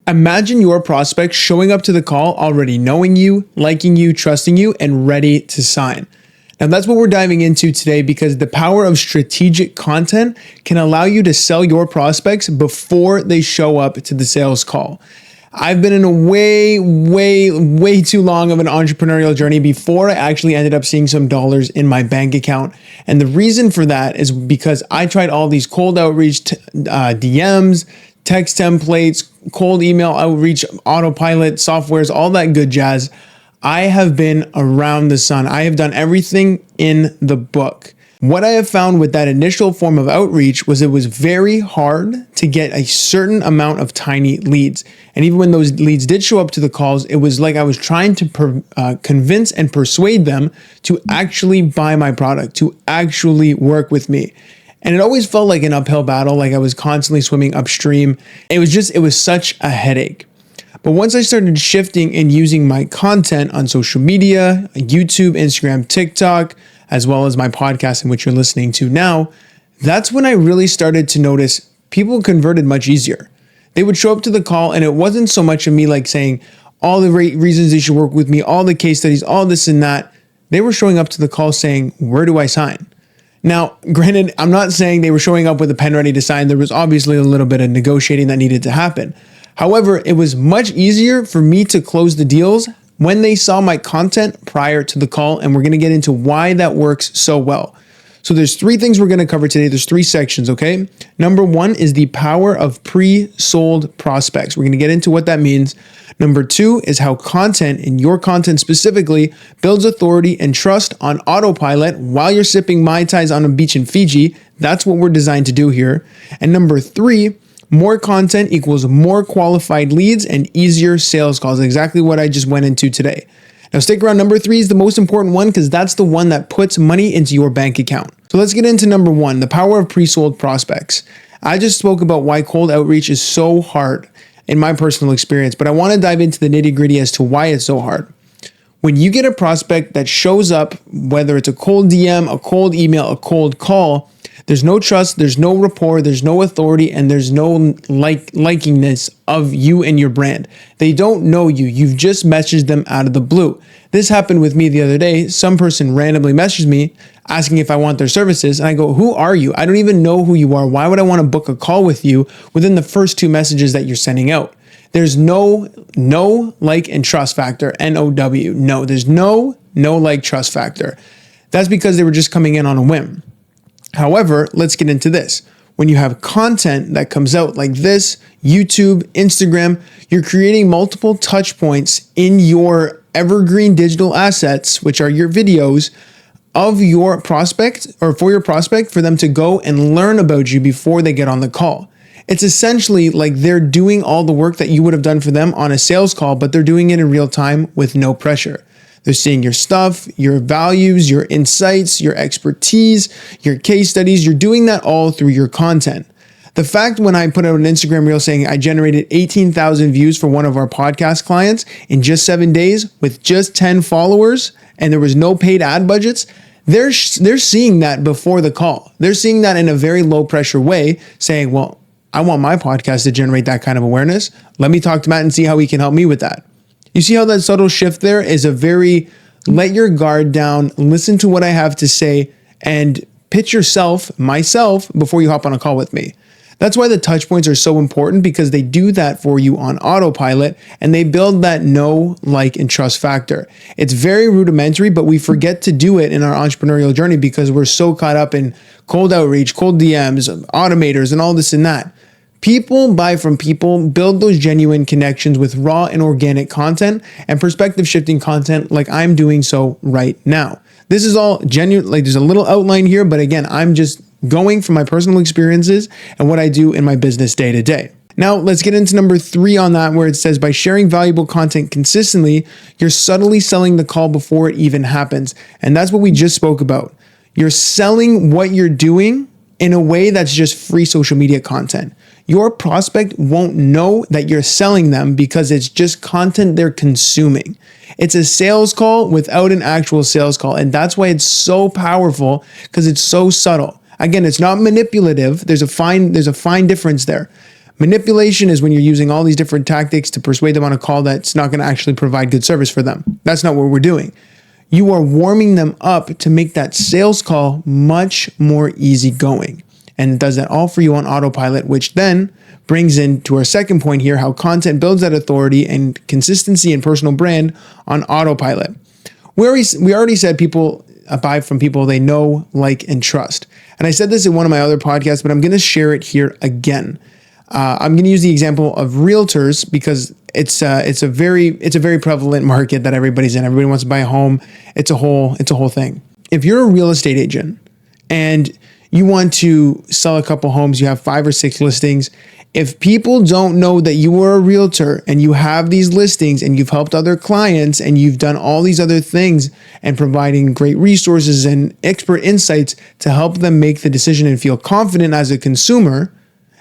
Imagine your prospect showing up to the call already knowing you, liking you, trusting you, and ready to sign. Now that's what we're diving into today, because the power of strategic content can allow you to sell your prospects before they show up to the sales call. I've been in a way too long of an entrepreneurial journey before I actually ended up seeing some dollars in my bank account. And the reason for that is because I tried all these cold outreach, DMs, text templates, cold email outreach, autopilot softwares, all that good jazz. I have been around the sun. I have done everything in the book. What I have found with that initial form of outreach was it was very hard to get a certain amount of tiny leads. And even when those leads did show up to the calls, it was like I was trying to convince and persuade them to actually buy my product, to actually work with me. And it always felt like an uphill battle, like I was constantly swimming upstream. It was such a headache. But once I started shifting and using my content on social media, YouTube, Instagram, TikTok, as well as my podcast in which you're listening to now, that's when I really started to notice people converted much easier. They would show up to the call, and it wasn't so much of me like saying all the reasons they should work with me, all the case studies, all this and that. They were showing up to the call saying, where do I sign? Now, granted, I'm not saying they were showing up with a pen ready to sign. There was obviously a little bit of negotiating that needed to happen. However, it was much easier for me to close the deals when they saw my content prior to the call, and we're going to get into why that works so well. So there's three things we're going to cover today. There's three sections, okay? Number one is the power of pre-sold prospects. We're going to get into what that means. Number two is how content, and your content specifically, builds authority and trust on autopilot while you're sipping Mai Tais on a beach in Fiji. That's what we're designed to do here. And number three, more content equals more qualified leads and easier sales calls. Exactly what I just went into today. Now stick around. Number three is the most important one, because that's the one that puts money into your bank account. So let's get into number one, the power of pre-sold prospects. I just spoke about why cold outreach is so hard in my personal experience, but I want to dive into the nitty-gritty as to why it's so hard. When you get a prospect that shows up, whether it's a cold DM, a cold email, a cold call, there's no trust, there's no rapport, there's no authority, and there's no likingness of you and your brand. They don't know you. You've just messaged them out of the blue. This happened with me the other day. Some person randomly messaged me asking if I want their services, and I go, who are you? I don't even know who you are. Why would I want to book a call with you within the first two messages that you're sending out? There's no like and trust factor, N-O-W. No, there's no like trust factor. That's because they were just coming in on a whim. However, let's get into this. When you have content that comes out like this, YouTube, Instagram, you're creating multiple touch points in your evergreen digital assets, which are your videos, of your prospect, or for your prospect, for them to go and learn about you before they get on the call. It's essentially like they're doing all the work that you would have done for them on a sales call, but they're doing it in real time with no pressure. They're seeing your stuff, your values, your insights, your expertise, your case studies. You're doing that all through your content. The fact when I put out an Instagram reel saying I generated 18,000 views for one of our podcast clients in just 7 days with just 10 followers, and there was no paid ad budgets, they're seeing that before the call. They're seeing that in a very low pressure way, saying, well, I want my podcast to generate that kind of awareness. Let me talk to Matt and see how he can help me with that. You see how that subtle shift there is a very let your guard down, listen to what I have to say, and pitch myself, before you hop on a call with me. That's why the touch points are so important, because they do that for you on autopilot, and they build that know, like, and trust factor. It's very rudimentary, but we forget to do it in our entrepreneurial journey because we're so caught up in cold outreach, cold DMs, automators, and all this and that. People buy from people, build those genuine connections with raw and organic content and perspective shifting content like I'm doing so right now. This is all genuine, like there's a little outline here, but again, I'm just going from my personal experiences and what I do in my business day to day. Now, let's get into number three on that, where it says by sharing valuable content consistently, you're subtly selling the call before it even happens. And that's what we just spoke about. You're selling what you're doing in a way that's just free social media content. Your prospect won't know that you're selling them because it's just content they're consuming. It's a sales call without an actual sales call. And that's why it's so powerful, because it's so subtle. Again, it's not manipulative. There's a fine difference there. Manipulation is when you're using all these different tactics to persuade them on a call that's not going to actually provide good service for them. That's not what we're doing. You are warming them up to make that sales call much more easygoing. And it does that all for you on autopilot, which then brings into our second point here, how content builds that authority and consistency and personal brand on autopilot. We already said people buy from people they know, like, and trust. And I said this in one of my other podcasts, but I'm going to share it here again. I'm going to use the example of realtors because it's a very prevalent market that everybody's in. Everybody wants to buy a home. It's a whole thing. If you're a real estate agent and you want to sell a couple homes, you have 5 or 6 listings. If people don't know that you are a realtor and you have these listings and you've helped other clients and you've done all these other things and providing great resources and expert insights to help them make the decision and feel confident as a consumer,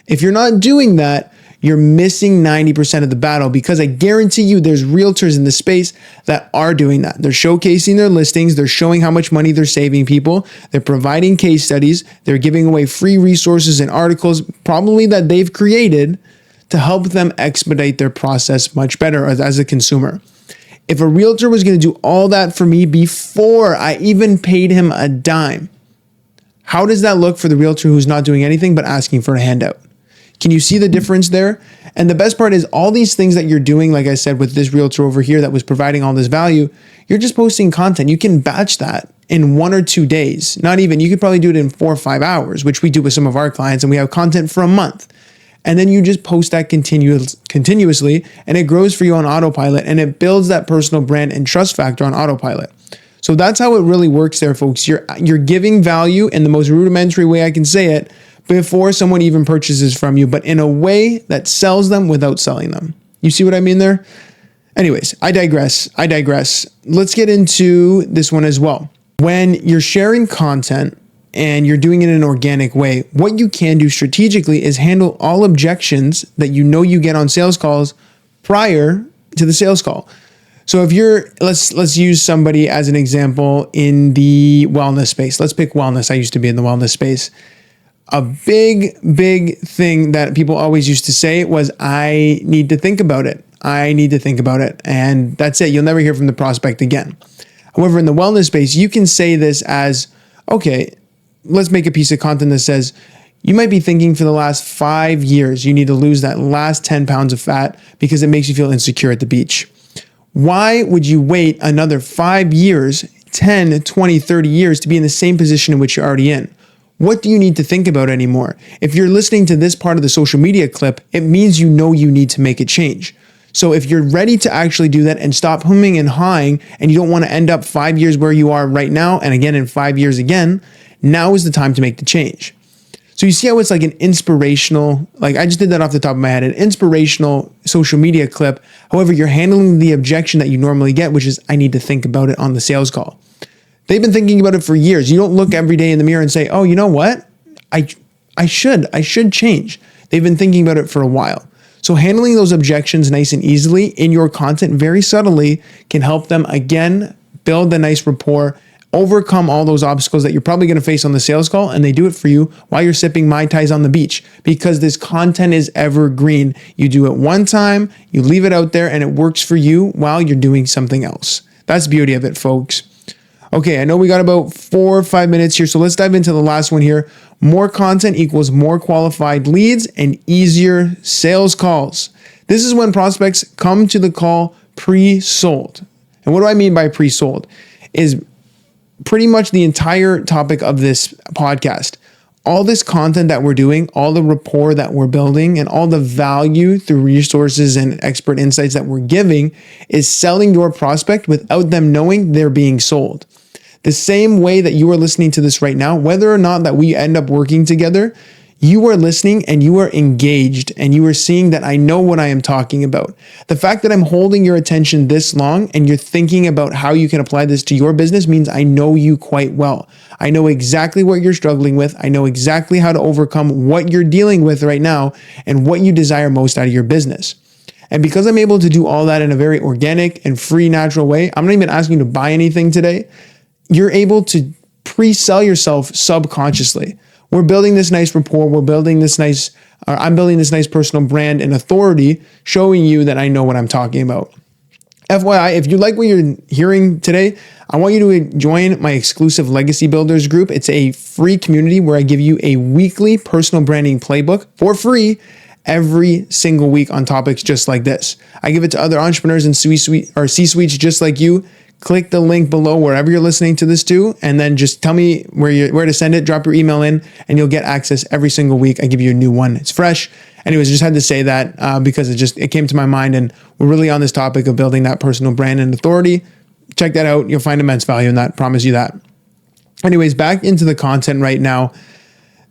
if you're not doing that, you're missing 90% of the battle, because I guarantee you there's realtors in the space that are doing that. They're showcasing their listings. They're showing how much money they're saving people. They're providing case studies. They're giving away free resources and articles, probably that they've created to help them expedite their process much better as a consumer. If a realtor was going to do all that for me before I even paid him a dime, how does that look for the realtor who's not doing anything but asking for a handout? Can you see the difference there? And the best part is all these things that you're doing, like I said, with this realtor over here that was providing all this value, you're just posting content. You can batch that in 1 or 2 days. Not even, you could probably do it in 4 or 5 hours, which we do with some of our clients, and we have content for a month. And then you just post that continuously, and it grows for you on autopilot, and it builds that personal brand and trust factor on autopilot. So that's how it really works there, folks. You're giving value in the most rudimentary way I can say it, before someone even purchases from you, but in a way that sells them without selling them. You see what I mean there? Anyways, I digress. Let's get into this one as well. When you're sharing content and you're doing it in an organic way, what you can do strategically is handle all objections that you know you get on sales calls prior to the sales call. So if let's use somebody as an example in the wellness space. Let's pick wellness. I used to be in the wellness space. A big thing that people always used to say was, I need to think about it. And that's it. You'll never hear from the prospect again. However, in the wellness space, you can say this as, okay, let's make a piece of content that says, you might be thinking for the last 5 years, you need to lose that last 10 pounds of fat because it makes you feel insecure at the beach. Why would you wait another 5 years, 10, 20, 30 years to be in the same position in which you're already in? What do you need to think about anymore? If you're listening to this part of the social media clip, it means you know you need to make a change. So if you're ready to actually do that and stop humming and hawing, and you don't want to end up 5 years where you are right now, and again in 5 years again, now is the time to make the change. So you see how it's like an inspirational, like I just did that off the top of my head, an inspirational social media clip. However, you're handling the objection that you normally get, which is, I need to think about it on the sales call. They've been thinking about it for years. You don't look every day in the mirror and say, oh, you know what? I should change. They've been thinking about it for a while. So handling those objections nice and easily in your content very subtly can help them, again, build a nice rapport, overcome all those obstacles that you're probably going to face on the sales call, and they do it for you while you're sipping Mai Tais on the beach, because this content is evergreen. You do it one time, you leave it out there, and it works for you while you're doing something else. That's the beauty of it, folks. Okay, I know we got about 4 or 5 minutes here, so let's dive into the last one here. More content equals more qualified leads and easier sales calls. This is when prospects come to the call pre-sold. And what do I mean by pre-sold? Is pretty much the entire topic of this podcast. All this content that we're doing, all the rapport that we're building, and all the value through resources and expert insights that we're giving is selling your prospect without them knowing they're being sold. The same way that you are listening to this right now, whether or not that we end up working together, you are listening and you are engaged and you are seeing that I know what I am talking about. The fact that I'm holding your attention this long and you're thinking about how you can apply this to your business means I know you quite well. I know exactly what you're struggling with. I know exactly how to overcome what you're dealing with right now and what you desire most out of your business. And because I'm able to do all that in a very organic and free, natural way, I'm not even asking you to buy anything today. You're able to pre-sell yourself subconsciously. We're building this nice rapport. We're building this nice I'm building this nice personal brand and authority, showing you that I know what I'm talking about. FYI, if you like what you're hearing today, I want you to join my exclusive Legacy Builders group. It's a free community where I give you a weekly personal branding playbook for free every single week on topics just like this. I give it to other entrepreneurs and C-suites just like you. Click the link below wherever you're listening to this to, and then just tell me where to send it. Drop your email in, and you'll get access every single week. I give you a new one. It's fresh. Anyways, I just had to say that because it came to my mind, and we're really on this topic of building that personal brand and authority. Check that out. You'll find immense value in that. Promise you that. Anyways, back into the content right now.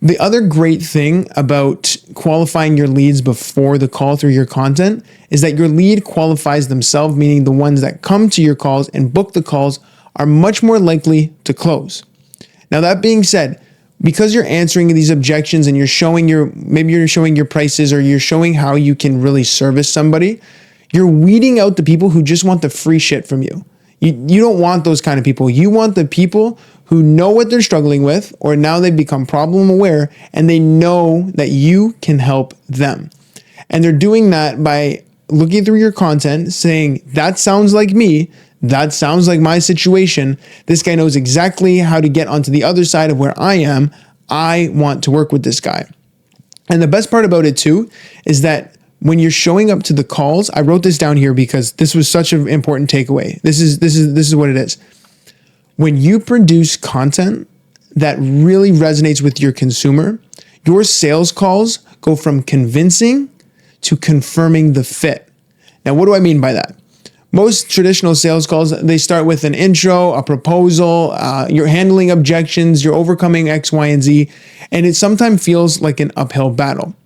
The other great thing about qualifying your leads before the call through your content is that your lead qualifies themselves, meaning the ones that come to your calls and book the calls are much more likely to close. Now, that being said, because you're answering these objections and maybe you're showing your prices or you're showing how you can really service somebody, you're weeding out the people who just want the free shit from you. You don't want those kind of people. You want the people who know what they're struggling with, or now they've become problem aware and they know that you can help them. And they're doing that by looking through your content, saying, that sounds like me. That sounds like my situation. This guy knows exactly how to get onto the other side of where I am. I want to work with this guy. And the best part about it too is that when you're showing up to the calls, I wrote this down here because this was such an important takeaway. This is what it is. When you produce content that really resonates with your consumer, your sales calls go from convincing to confirming the fit. Now, what do I mean by that? Most traditional sales calls, they start with an intro, a proposal, you're handling objections, you're overcoming X, Y, and Z, and it sometimes feels like an uphill battle.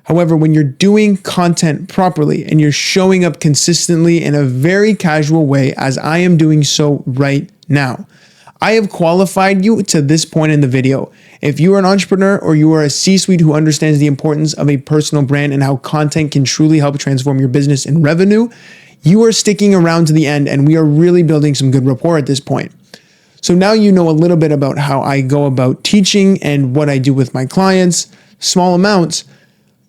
However, when you're doing content properly and you're showing up consistently in a very casual way, as I am doing so right now, I have qualified you to this point in the video. If you are an entrepreneur or you are a C-suite who understands the importance of a personal brand and how content can truly help transform your business and revenue, you are sticking around to the end, and we are really building some good rapport at this point. So now you know a little bit about how I go about teaching and what I do with my clients, small amounts.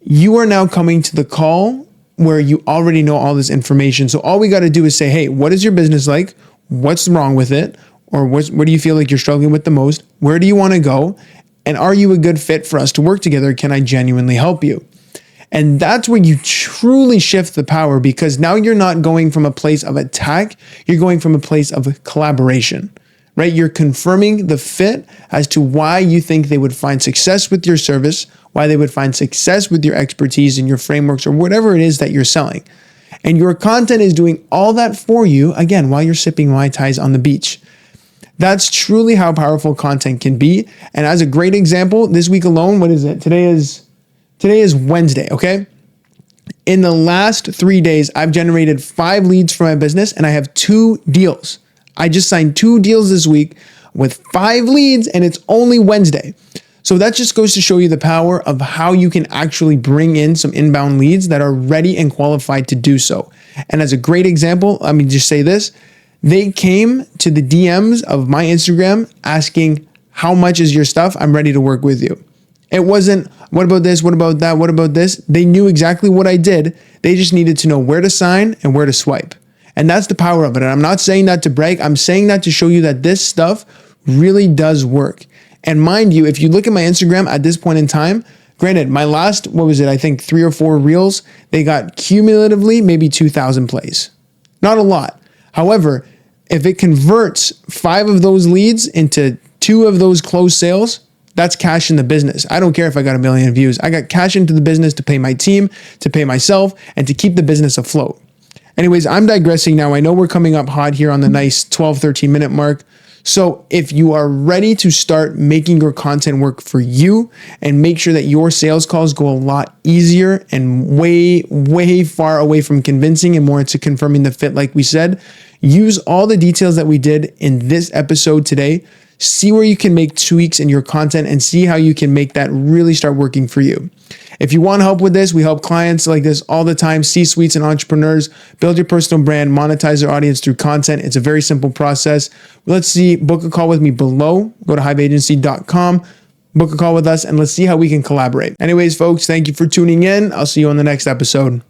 You are now coming to the call where you already know all this information. So all we got to do is say, hey, what is your business like? What's wrong with it? Or what do you feel like you're struggling with the most? Where do you want to go? And are you a good fit for us to work together? Can I genuinely help you? And that's where you truly shift the power, because now you're not going from a place of attack. You're going from a place of collaboration, right? You're confirming the fit as to why you think they would find success with your service, why they would find success with your expertise and your frameworks or whatever it is that you're selling. And your content is doing all that for you, again, while you're sipping Mai Tais on the beach. That's truly how powerful content can be. And as a great example, this week alone, what is it? Today is Wednesday, okay? In the last 3 days, I've generated 5 leads for my business and I have 2 deals. I just signed 2 deals this week with 5 leads and it's only Wednesday. So that just goes to show you the power of how you can actually bring in some inbound leads that are ready and qualified to do so. And as a great example, let me just say this. They came to the DMs of my Instagram asking, how much is your stuff? I'm ready to work with you. It wasn't, what about this? What about that? What about this? They knew exactly what I did. They just needed to know where to sign and where to swipe. And that's the power of it. And I'm not saying that to brag. I'm saying that to show you that this stuff really does work. And mind you, if you look at my Instagram at this point in time, granted, my last, I think 3 or 4 reels, they got cumulatively maybe 2,000 plays. Not a lot. However, if it converts 5 of those leads into 2 of those closed sales, that's cash in the business. I don't care if I got 1 million views. I got cash into the business to pay my team, to pay myself, and to keep the business afloat. Anyways, I'm digressing now. I know we're coming up hot here on the nice 12, 13 minute mark. So if you are ready to start making your content work for you and make sure that your sales calls go a lot easier and way, way far away from convincing and more into confirming the fit, like we said, use all the details that we did in this episode today. See where you can make tweaks in your content and see how you can make that really start working for you. If you want help with this, we help clients like this all the time, C-suites and entrepreneurs, build your personal brand, monetize their audience through content. It's a very simple process. Let's see, book a call with me below. Go to hiveagency.com, book a call with us and let's see how we can collaborate. Anyways, folks, thank you for tuning in. I'll see you on the next episode.